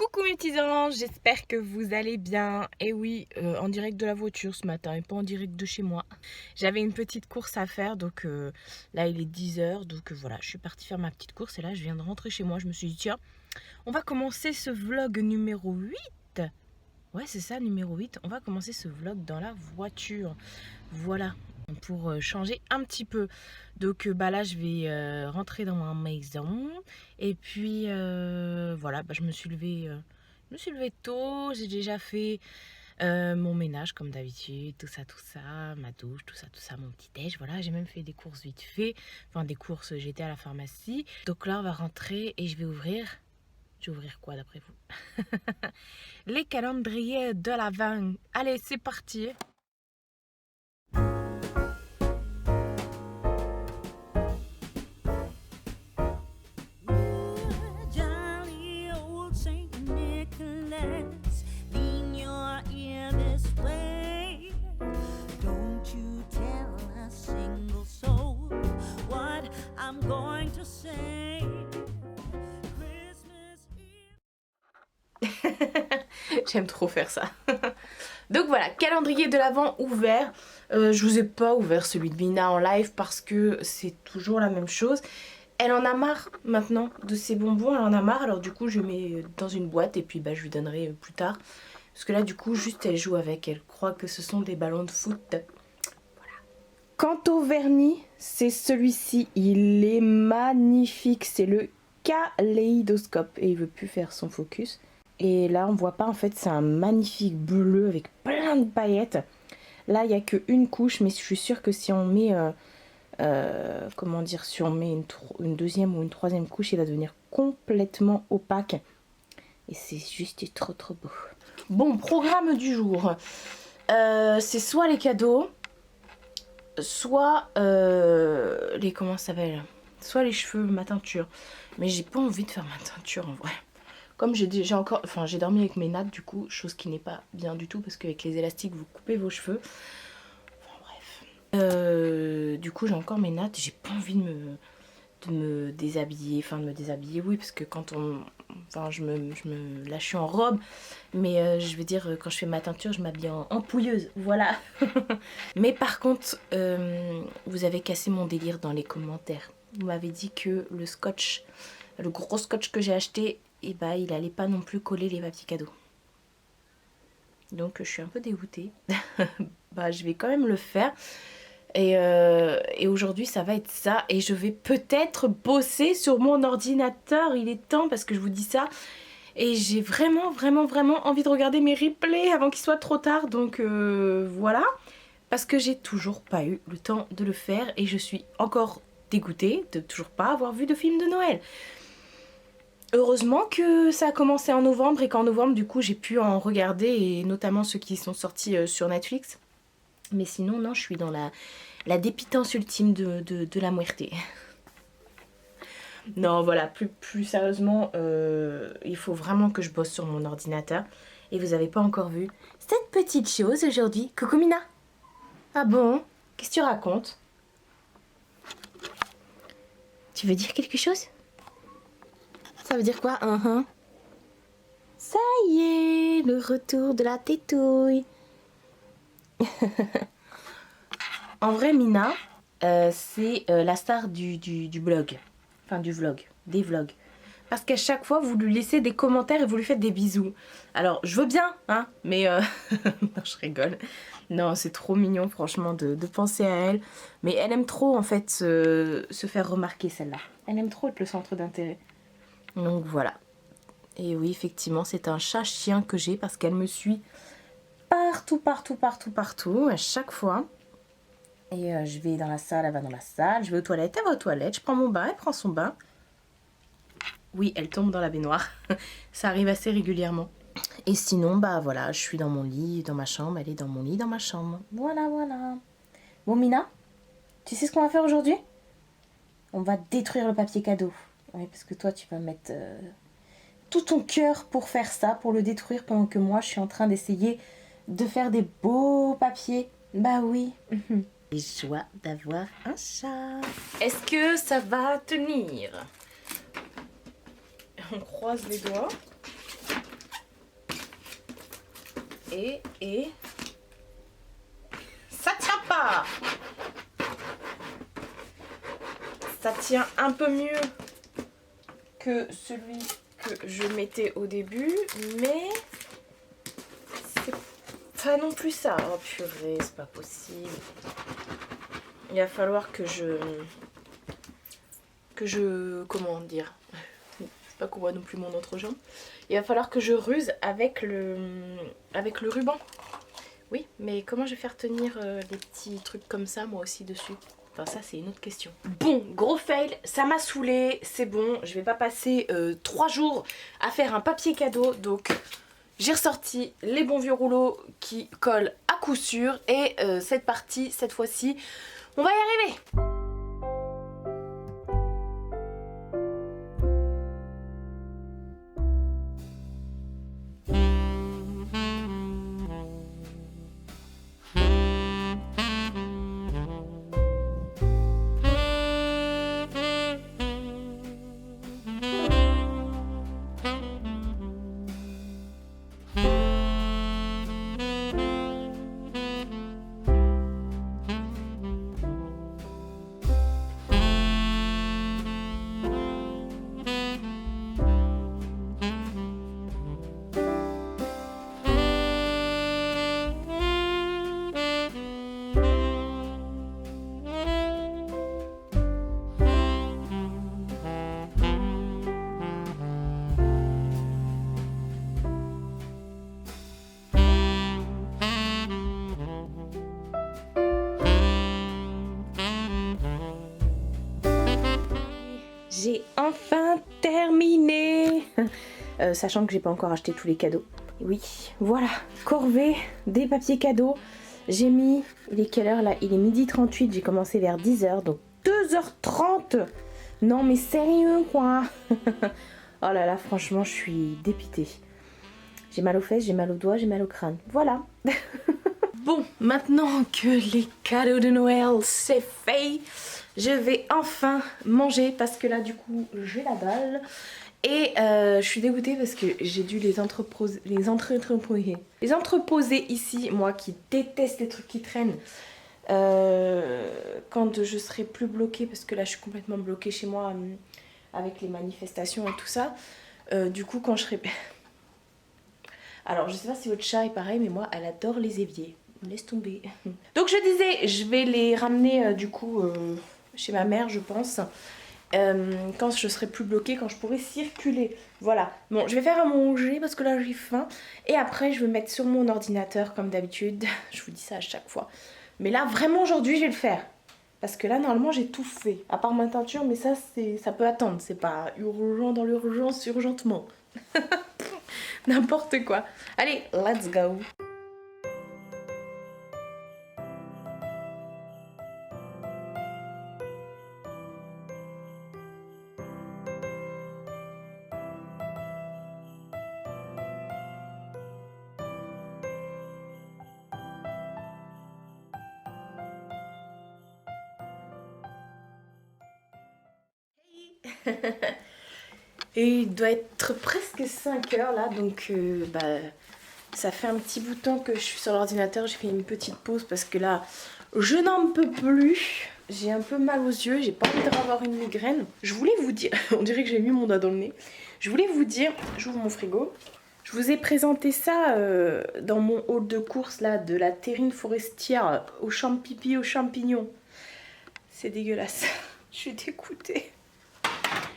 Coucou mes petits anges, j'espère que vous allez bien. Et oui, en direct de la voiture ce matin et pas en direct de chez moi. J'avais une petite course à faire, donc là il est 10 h, donc voilà, je suis partie faire ma petite course et là je viens de rentrer chez moi. Je me suis dit tiens, on va commencer ce vlog numéro 8. Ouais c'est ça, numéro 8. On va commencer ce vlog dans la voiture. Voilà, pour changer un petit peu. Donc là je vais rentrer dans ma maison et puis voilà, je me suis levée tôt. J'ai déjà fait mon ménage comme d'habitude, tout ça, ma douche, tout ça, mon petit déj. Voilà, j'ai même fait des courses vite fait, enfin des courses, j'étais à la pharmacie. Donc là on va rentrer et je vais ouvrir quoi d'après vous? Les calendriers de l'Avent. Allez, c'est parti. Jolly old Saint Nicholas, lean your ear this way. Don't you tell a single soul what I'm going to say. Christmas Eve. J'aime trop faire ça. Donc voilà, calendrier de l'Avent ouvert. Je vous ai pas ouvert celui de Mina en live parce que c'est toujours la même chose. Elle en a marre maintenant de ses bonbons, elle en a marre. Alors du coup je mets dans une boîte et puis je lui donnerai plus tard. Parce que là du coup juste elle joue avec, elle croit que ce sont des ballons de foot. Voilà. Quant au vernis, c'est celui-ci. Il est magnifique, c'est le kaléidoscope et il veut plus faire son focus. Et là on voit pas, en fait c'est un magnifique bleu avec plein de paillettes. Là il n'y a qu'une couche, mais je suis sûre que si on met comment dire, si on met une deuxième ou une troisième couche, il va devenir complètement opaque. Et c'est juste trop beau. Bon, programme du jour. C'est soit les cadeaux, soit les, comment ça s'appelle, soit les cheveux, ma teinture. Mais j'ai pas envie de faire ma teinture en vrai. Comme j'ai dormi avec mes nattes du coup, chose qui n'est pas bien du tout parce qu'avec les élastiques vous coupez vos cheveux. Enfin bref. Du coup j'ai encore mes nattes, j'ai pas envie de me déshabiller, enfin de me déshabiller oui parce que quand on, enfin là je suis en robe, mais je veux dire quand je fais ma teinture je m'habille en pouilleuse, voilà. Mais par contre vous avez cassé mon délire dans les commentaires. Vous m'avez dit que le scotch, le gros scotch que j'ai acheté, et il allait pas non plus coller les papiers cadeaux. Donc je suis un peu dégoûtée. Je vais quand même le faire. Et aujourd'hui ça va être ça. Et je vais peut-être bosser sur mon ordinateur. Il est temps parce que je vous dis ça. Et j'ai vraiment envie de regarder mes replays avant qu'il soit trop tard. Donc voilà. Parce que j'ai toujours pas eu le temps de le faire. Et je suis encore dégoûtée de toujours pas avoir vu de film de Noël. Heureusement que ça a commencé en novembre et qu'en novembre du coup j'ai pu en regarder, et notamment ceux qui sont sortis sur Netflix. Mais sinon non, je suis dans la dépitance ultime de la muerte. Non voilà, plus sérieusement, il faut vraiment que je bosse sur mon ordinateur. Et vous avez pas encore vu cette petite chose aujourd'hui. Coucou Mina. Ah bon? Qu'est-ce que tu racontes? Tu veux dire quelque chose? Ça veut dire quoi? Ça y est, le retour de la tétouille. En vrai, Mina, c'est la star du blog. Enfin, du vlog, des vlogs. Parce qu'à chaque fois, vous lui laissez des commentaires et vous lui faites des bisous. Alors, je veux bien, hein, mais... non, je rigole. Non, c'est trop mignon, franchement, de penser à elle. Mais elle aime trop, en fait, se faire remarquer, celle-là. Elle aime trop être le centre d'intérêt. Donc, voilà. Et oui, effectivement, c'est un chat-chien que j'ai parce qu'elle me suit partout, à chaque fois. Et je vais dans la salle, elle va dans la salle. Je vais aux toilettes, elle va aux toilettes. Je prends mon bain, elle prend son bain. Oui, elle tombe dans la baignoire. Ça arrive assez régulièrement. Et sinon, voilà, je suis dans mon lit, dans ma chambre. Elle est dans mon lit, dans ma chambre. Voilà. Bon, Mina, tu sais ce qu'on va faire aujourd'hui? On va détruire le papier cadeau. Oui, parce que toi, tu vas mettre tout ton cœur pour faire ça, pour le détruire, pendant que moi, je suis en train d'essayer de faire des beaux papiers. Bah oui. Les joies d'avoir un chat. Est-ce que ça va tenir? On croise les doigts. Et ça tient pas. Ça tient un peu mieux que celui que je mettais au début, mais c'est pas non plus ça. Oh purée, c'est pas possible. Il va falloir que je comment dire, c'est pas qu'on voit non plus mon autre jambe. Il va falloir que je ruse avec le ruban. Oui, mais comment je vais faire tenir des petits trucs comme ça moi aussi dessus? Enfin ça c'est une autre question. Bon, gros fail, ça m'a saoulé, c'est bon, je vais pas passer 3 jours à faire un papier cadeau, donc j'ai ressorti les bons vieux rouleaux qui collent à coup sûr et cette partie, cette fois-ci, on va y arriver. J'ai enfin terminé. Sachant que j'ai pas encore acheté tous les cadeaux. Oui, voilà, corvée des papiers cadeaux. J'ai mis, il est quelle heure là? Il est 12h38, j'ai commencé vers 10h, donc 2h30. Non mais sérieux quoi. Oh là là, franchement je suis dépitée. J'ai mal aux fesses, j'ai mal aux doigts, j'ai mal au crâne. Voilà. Bon, maintenant que les cadeaux de Noël c'est fait, je vais enfin manger parce que là du coup j'ai la dalle. Et je suis dégoûtée parce que j'ai dû les entreposer ici, moi qui déteste les trucs qui traînent. Quand je serai plus bloquée, parce que là je suis complètement bloquée chez moi avec les manifestations et tout ça. Du coup quand je serai... Alors je sais pas si votre chat est pareil, mais moi elle adore les éviers. Laisse tomber. Donc je disais, je vais les ramener du coup chez ma mère je pense. Quand je serai plus bloquée, quand je pourrai circuler. Voilà. Bon, je vais faire à manger parce que là j'ai faim. Et après je vais mettre sur mon ordinateur comme d'habitude. Je vous dis ça à chaque fois. Mais là vraiment aujourd'hui je vais le faire. Parce que là normalement j'ai tout fait. À part ma teinture, mais ça peut attendre. C'est pas urgent dans l'urgence, urgentement. N'importe quoi. Allez, let's go. Et il doit être presque 5h là, donc ça fait un petit bout de temps que je suis sur l'ordinateur. J'ai fait une petite pause parce que là je n'en peux plus. J'ai un peu mal aux yeux, j'ai pas envie d'avoir une migraine. Je voulais vous dire, on dirait que j'ai mis mon doigt dans le nez. Je voulais vous dire, j'ouvre mon frigo. Je vous ai présenté ça dans mon haul de course là de la terrine forestière aux champipi aux champignons. C'est dégueulasse. Je suis dégoûtée.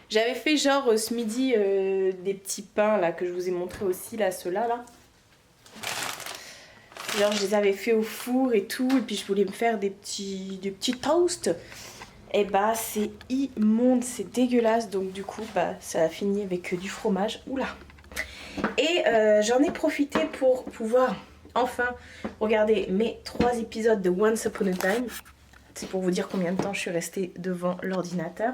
J'avais fait genre ce midi des petits pains là que je vous ai montré aussi là, ceux-là là. Genre je les avais fait au four et tout, et puis je voulais me faire des petits toasts. Et bah c'est immonde, c'est dégueulasse, donc du coup bah ça a fini avec du fromage. Oula. Et j'en ai profité pour pouvoir enfin regarder mes 3 épisodes de Once Upon a Time. C'est pour vous dire combien de temps je suis restée devant l'ordinateur.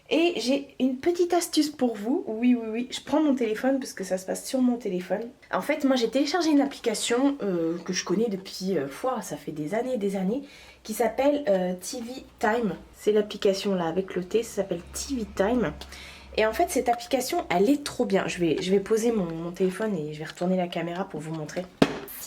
Et j'ai une petite astuce pour vous. Oui, je prends mon téléphone parce que ça se passe sur mon téléphone. En fait, moi j'ai téléchargé une application que je connais depuis, ça fait des années, qui s'appelle TV Time. C'est l'application là avec le T, ça s'appelle TV Time. Et en fait, cette application, elle est trop bien. Je vais poser mon téléphone et je vais retourner la caméra pour vous montrer.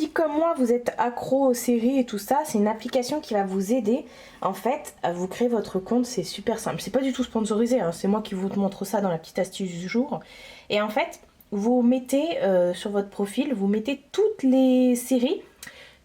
si comme moi vous êtes accro aux séries et tout ça, c'est une application qui va vous aider en fait à vous créer votre compte. C'est super simple, c'est pas du tout sponsorisé, hein. C'est moi qui vous montre ça dans la petite astuce du jour. Et en fait vous mettez sur votre profil, vous mettez toutes les séries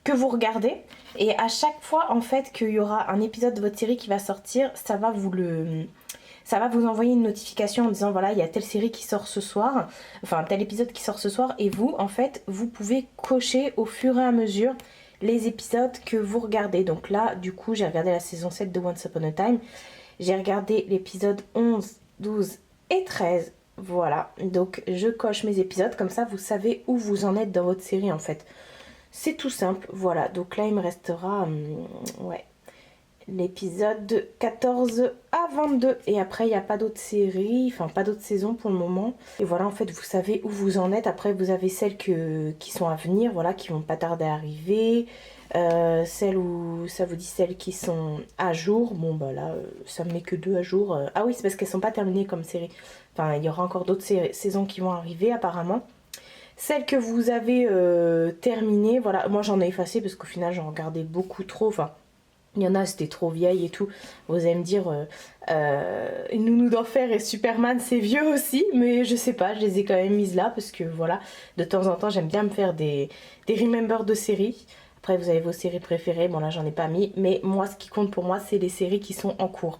que vous regardez, et à chaque fois en fait qu'il y aura un épisode de votre série qui va sortir, ça va vous envoyer une notification en disant voilà, il y a telle série qui sort ce soir, enfin tel épisode qui sort ce soir, et vous en fait vous pouvez cocher au fur et à mesure les épisodes que vous regardez. Donc là du coup j'ai regardé la saison 7 de Once Upon a Time, j'ai regardé l'épisode 11, 12 et 13. Voilà, donc je coche mes épisodes, comme ça vous savez où vous en êtes dans votre série en fait. C'est tout simple, voilà. Donc là il me restera l'épisode 14 à 22. Et après il n'y a pas d'autres séries, enfin pas d'autres saisons pour le moment. Et voilà, en fait vous savez où vous en êtes. Après vous avez celles qui sont à venir, voilà, qui vont pas tarder à arriver. Celles où ça vous dit celles qui sont à jour. Bon bah là ça me met que 2 à jour. Ah oui, c'est parce qu'elles sont pas terminées comme série. Enfin il y aura encore d'autres saisons qui vont arriver apparemment. Celles que vous avez terminées, voilà, moi j'en ai effacé parce qu'au final j'en regardais beaucoup trop. Enfin il y en a c'était trop vieille et tout. Vous allez me dire Nounou d'enfer et Superman c'est vieux aussi, mais je sais pas, je les ai quand même mises là parce que voilà, de temps en temps j'aime bien me faire des remembers de séries. Après vous avez vos séries préférées, bon là j'en ai pas mis, mais moi ce qui compte pour moi c'est les séries qui sont en cours.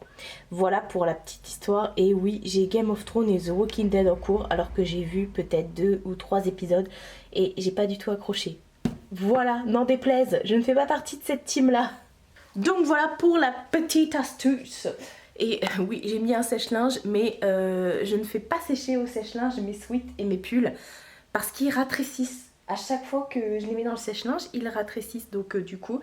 Voilà pour la petite histoire. Et oui, j'ai Game of Thrones et The Walking Dead en cours, alors que j'ai vu peut-être 2 ou 3 épisodes et j'ai pas du tout accroché. Voilà, n'en déplaise, je ne fais pas partie de cette team là. Donc voilà pour la petite astuce. Et oui, j'ai mis un sèche-linge, mais je ne fais pas sécher au sèche-linge mes sweats et mes pulls parce qu'ils ratrécissent. À chaque fois que je les mets dans le sèche-linge, ils ratrécissent. Donc du coup,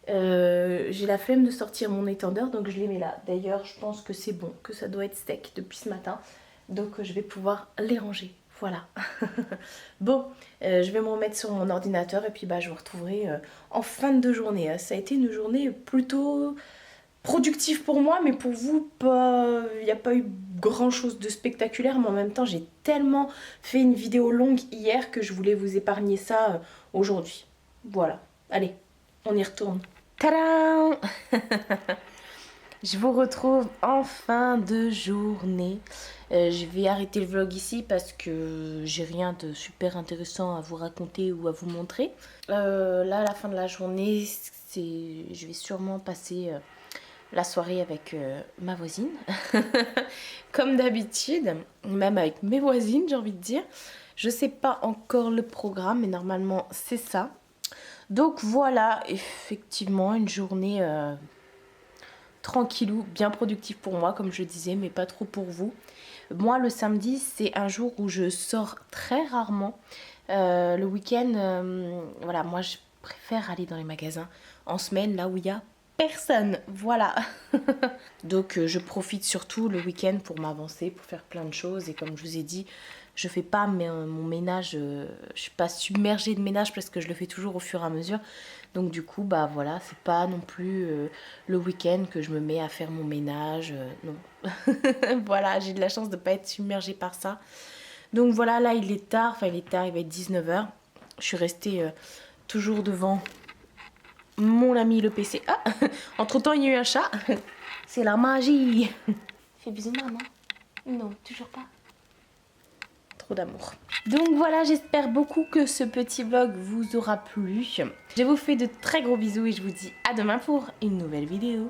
j'ai la flemme de sortir mon étendeur, donc je les mets là. D'ailleurs, je pense que c'est bon, que ça doit être sec depuis ce matin. Donc je vais pouvoir les ranger. Voilà. Bon, je vais me remettre sur mon ordinateur et puis bah, je vous retrouverai en fin de journée. Ça a été une journée plutôt productive pour moi, mais pour vous, il n'y a pas eu grand chose de spectaculaire, mais en même temps j'ai tellement fait une vidéo longue hier que je voulais vous épargner ça aujourd'hui. Voilà, allez, on y retourne. Tadam! Je vous retrouve en fin de journée. Je vais arrêter le vlog ici parce que j'ai rien de super intéressant à vous raconter ou à vous montrer. Là, à la fin de la journée, je vais sûrement passer la soirée avec ma voisine. Comme d'habitude, même avec mes voisines, j'ai envie de dire. Je sais pas encore le programme, mais normalement, c'est ça. Donc voilà, effectivement, une journée tranquillou, bien productive pour moi, comme je disais, mais pas trop pour vous. Moi, le samedi, c'est un jour où je sors très rarement. Le week-end, voilà, moi, je préfère aller dans les magasins en semaine, là où il y a personne. Voilà. Donc, je profite surtout le week-end pour m'avancer, pour faire plein de choses. Et comme je vous ai dit, je fais pas mon ménage, je suis pas submergée de ménage parce que je le fais toujours au fur et à mesure. Donc du coup, bah voilà, c'est pas non plus le week-end que je me mets à faire mon ménage, non. Voilà, j'ai de la chance de pas être submergée par ça. Donc voilà, là il est tard, il va être 19h. Je suis restée toujours devant mon ami le PC. Ah, entre temps il y a eu un chat. C'est la magie. Fais bisous maman. Non, toujours pas. Trop d'amour. Donc voilà, j'espère beaucoup que ce petit vlog vous aura plu. Je vous fais de très gros bisous et je vous dis à demain pour une nouvelle vidéo.